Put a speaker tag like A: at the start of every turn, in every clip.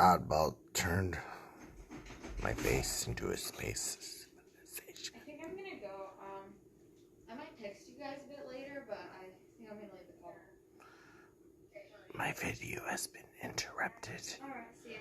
A: Oddball turned my face into a space station.
B: I think I'm gonna go. I might text you guys a bit later, but I think I'm gonna leave the call.
A: My video has been interrupted
B: Alright, see ya.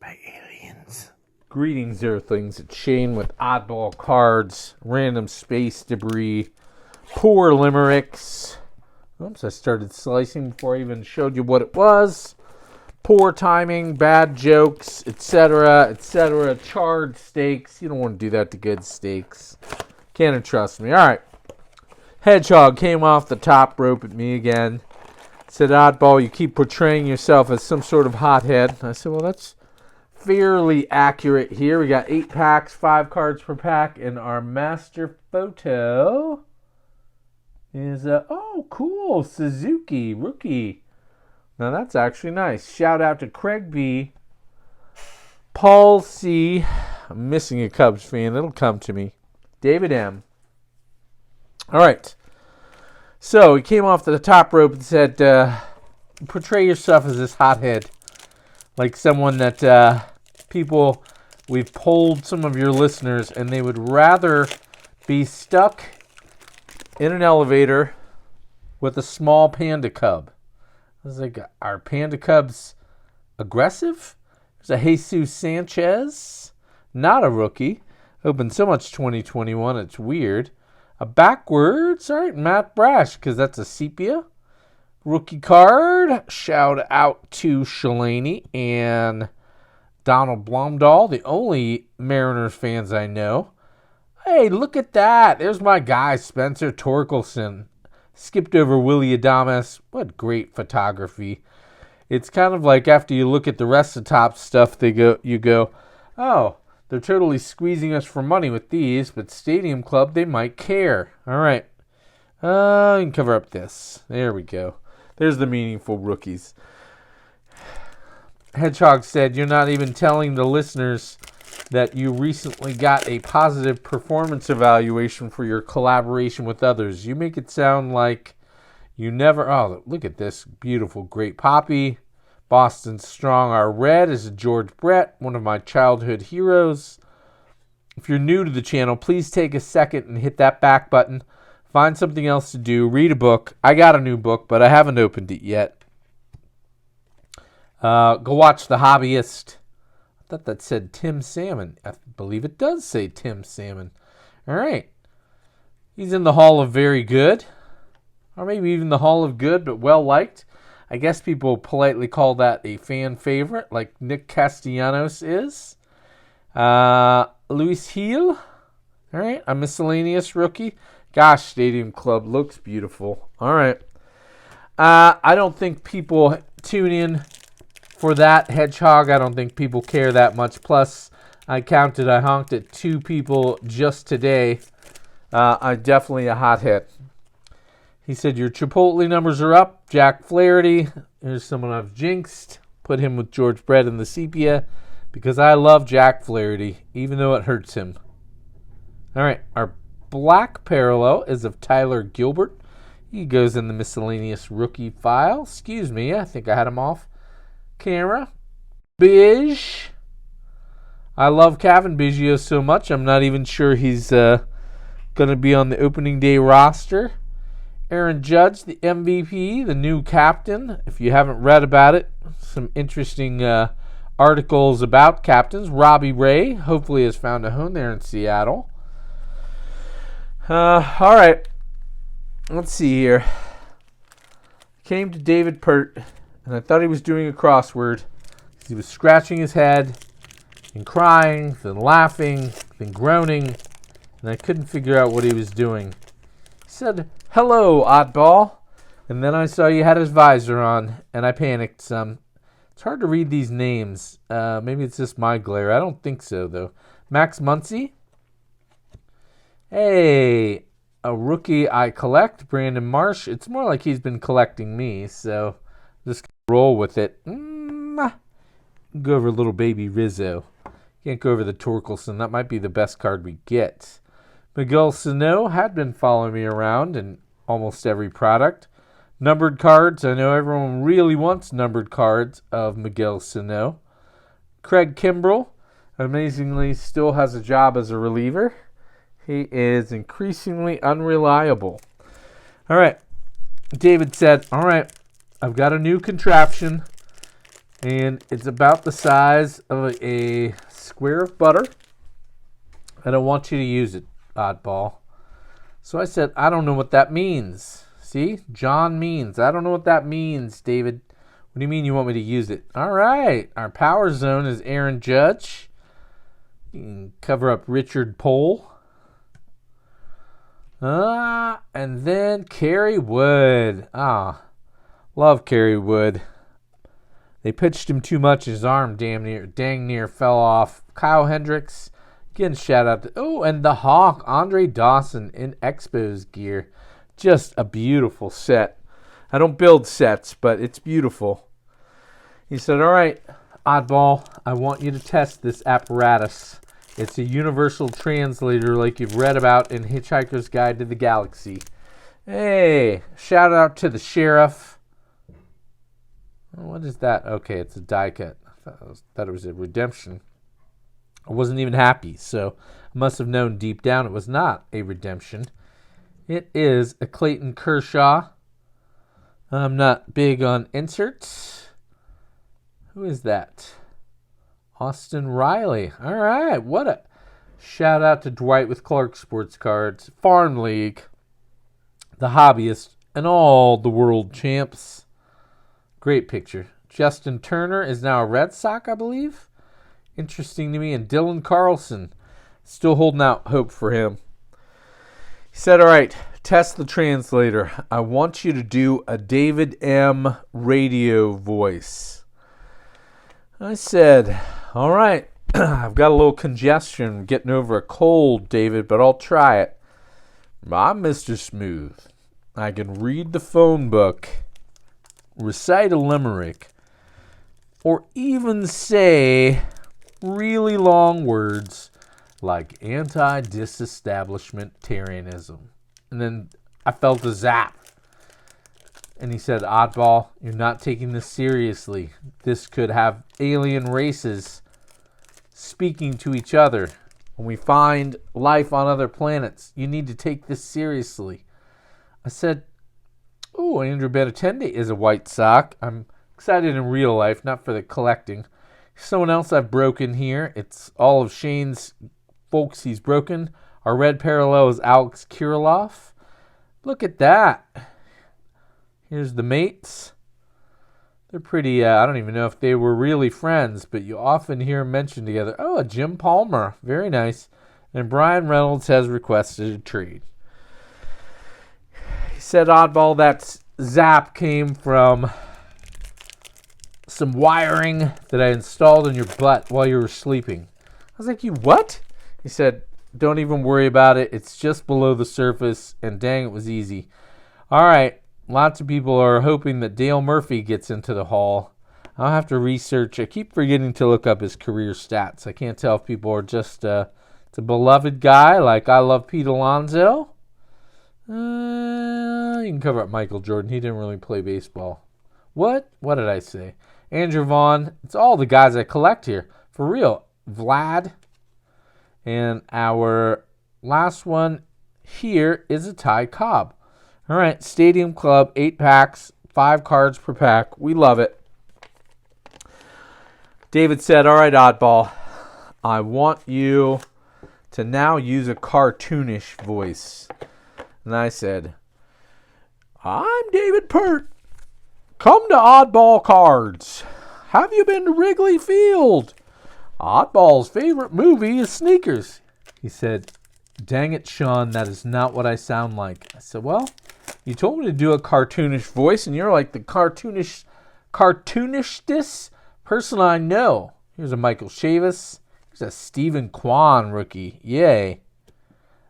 A: by aliens.
C: Greetings, Earthlings. It's Shane with Oddball Cards, random space debris, poor limericks. Oops, I started slicing before I even showed you what it was. Poor timing, bad jokes, etc., etc. Charred steaks. You don't want to do that to good steaks. Can't trust me. All right. Hedgehog came off the top rope at me again. Said, Oddball, you keep portraying yourself as some sort of hothead. I said, well, that's fairly accurate here. We got 8 packs, 5 cards per pack, and our master photo is, oh, cool, Suzuki, rookie. Now, that's actually nice. Shout out to Craig B., Paul C., I'm missing a Cubs fan. It'll come to me. David M. All right. So, he came off to the top rope and said, portray yourself as this hothead. Like someone that we've polled some of your listeners, and they would rather be stuck in an elevator with a small panda cub. I was like, are panda cubs aggressive? There's a Jesus Sanchez, not a rookie. Opened so much 2021, it's weird. A backwards, all right, Matt Brash, because that's a sepia. Rookie card, shout out to Shalani and Donald Blomdahl, the only Mariners fans I know. Hey, look at that. There's my guy, Spencer Torkelson. Skipped over Willie Adames. What great photography. It's kind of like after you look at the rest of Topps stuff, you go, oh, they're totally squeezing us for money with these, but Stadium Club, they might care. All right. You can cover up this. There we go. There's the meaningful rookies. Hedgehog said, you're not even telling the listeners that you recently got a positive performance evaluation for your collaboration with others. You make it sound like you never... Oh, look at this. Beautiful, great poppy. Boston Strong, our red, is George Brett, one of my childhood heroes. If you're new to the channel, please take a second and hit that back button. Find something else to do. Read a book. I got a new book, but I haven't opened it yet. Go watch The Hobbyist. I thought that said Tim Salmon. I believe it does say Tim Salmon. All right. He's in the Hall of Very Good. Or maybe even the Hall of Good, but well-liked. I guess people politely call that a fan favorite, like Nick Castellanos is. Luis Gil. All right. A miscellaneous rookie. Gosh, Stadium Club looks beautiful. All right. I don't think people tune in for that, Hedgehog. I don't think people care that much. Plus, I honked at 2 people just today. I'm definitely a hothead. He said, your Chipotle numbers are up. Jack Flaherty. Here's someone I've jinxed. Put him with George Brett in the sepia because I love Jack Flaherty, even though it hurts him. All right. Our black parallel is of Tyler Gilbert. He goes in the miscellaneous rookie file. Excuse me. I think I had him off camera. Bish. I love Kevin Biggio so much, I'm not even sure he's going to be on the opening day roster. Aaron Judge, the MVP, the new captain. If you haven't read about it, some interesting articles about captains. Robbie Ray hopefully has found a home there in Seattle. All right. Let's see here. Came to David Pert, and I thought he was doing a crossword. He was scratching his head and crying, then laughing, then groaning, and I couldn't figure out what he was doing. He said, hello, Oddball. And then I saw you had his visor on, and I panicked some. It's hard to read these names. Maybe it's just my glare. I don't think so, though. Max Muncy. Hey, a rookie I collect, Brandon Marsh. It's more like he's been collecting me, so just roll with it. Go over little baby Rizzo. Can't go over the Torkelson. That might be the best card we get. Miguel Sano had been following me around in almost every product. Numbered cards. I know everyone really wants numbered cards of Miguel Sano. Craig Kimbrell, amazingly, still has a job as a reliever. He is increasingly unreliable. All right. David said, all right, I've got a new contraption, and it's about the size of a square of butter. I don't want you to use it, Oddball. So I said, I don't know what that means. See? John means. I don't know what that means, David. What do you mean you want me to use it? All right. Our power zone is Aaron Judge. You can cover up Richard Pohl. And then Kerry Wood. Love Kerry Wood. They pitched him too much. His arm dang near fell off. Kyle Hendricks. Again, shout out to... and the Hawk, Andre Dawson in Expos gear. Just a beautiful set. I don't build sets, but it's beautiful. He said, all right, Oddball, I want you to test this apparatus. It's a universal translator like you've read about in Hitchhiker's Guide to the Galaxy. Hey, shout out to the sheriff. What is that? Okay, it's a die cut. I thought it was a redemption. I wasn't even happy, so I must have known deep down it was not a redemption. It is a Clayton Kershaw. I'm not big on inserts. Who is that? Austin Riley. All right, what a shout out to Dwight with Clark Sports Cards, Farm League, the Hobbyist, and all the world champs. Great picture. Justin Turner is now a Red Sox, I believe. Interesting to me. And Dylan Carlson, still holding out hope for him. He said, all right, test the translator. I want you to do a David M. radio voice. I said, all right, I've got a little congestion getting over a cold, David, but I'll try it. I'm Mr. Smooth. I can read the phone book, recite a limerick, or even say really long words like anti-disestablishmentarianism. And then I felt a zap. And he said, Oddball, you're not taking this seriously. This could have alien races speaking to each other. When we find life on other planets, you need to take this seriously. I said, Andrew Benintendi is a White Sox. I'm excited in real life, not for the collecting. Someone else I've broken here. It's all of Shane's folks he's broken. Our red parallel is Alex Kirilloff. Look at that. Here's the mates. They're pretty, I don't even know if they were really friends, but you often hear them mentioned together. A Jim Palmer. Very nice. And Brian Reynolds has requested a trade. He said, Oddball, that zap came from some wiring that I installed in your butt while you were sleeping. I was like, you what? He said, don't even worry about it. It's just below the surface, and dang, it was easy. All right. Lots of people are hoping that Dale Murphy gets into the Hall. I'll have to research. I keep forgetting to look up his career stats. I can't tell if people are just it's a beloved guy like I love Pete Alonso. You can cover up Michael Jordan. He didn't really play baseball. What did I say? Andrew Vaughn. It's all the guys I collect here. For real. Vlad. And our last one here is a Ty Cobb. All right, Stadium Club, 8 packs, 5 cards per pack. We love it. David said, all right, Oddball, I want you to now use a cartoonish voice. And I said, I'm David Pert. Come to Oddball Cards. Have you been to Wrigley Field? Oddball's favorite movie is Sneakers. He said, dang it, Sean, that is not what I sound like. I said, well, you told me to do a cartoonish voice, and you're like the cartoonishest person I know. Here's a Michael Chavis. Here's a Stephen Kwan rookie. Yay.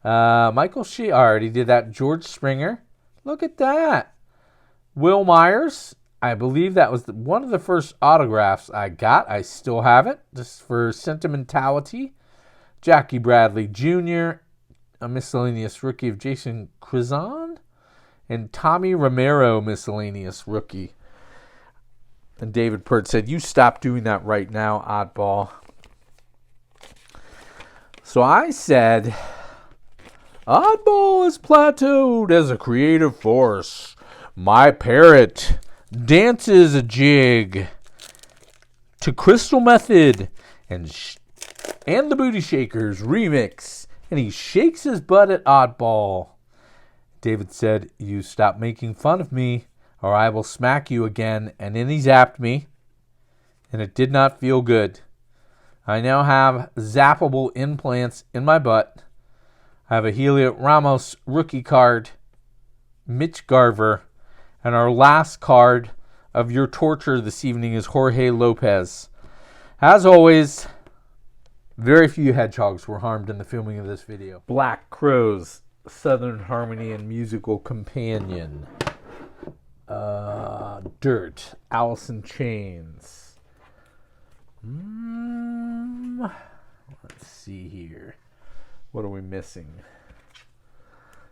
C: Michael Chavis. I already did that. George Springer. Look at that. Will Myers. I believe that was one of the first autographs I got. I still have it, just for sentimentality. Jackie Bradley Jr., a miscellaneous rookie of Jason Krizan, and Tommy Romero, miscellaneous rookie. And David Pert said, you stop doing that right now, Oddball. So I said, Oddball is plateaued as a creative force. My parrot dances a jig to Crystal Method and the Booty Shakers remix. And he shakes his butt at Oddball. David said, you stop making fun of me or I will smack you again. And then he zapped me. And it did not feel good. I now have zappable implants in my butt. I have a Helio Ramos rookie card, Mitch Garver, and our last card of your torture this evening is Jorge Lopez. As always, very few hedgehogs were harmed in the filming of this video. Black Crowes, Southern Harmony and Musical Companion. Dirt, Alice in Chains. Let's see here. What are we missing?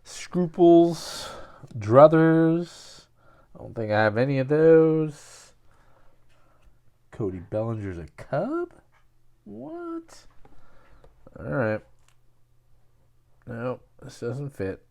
C: Scruples, Druthers. I don't think I have any of those. Cody Bellinger's a Cub? What? Alright. Nope, this doesn't fit.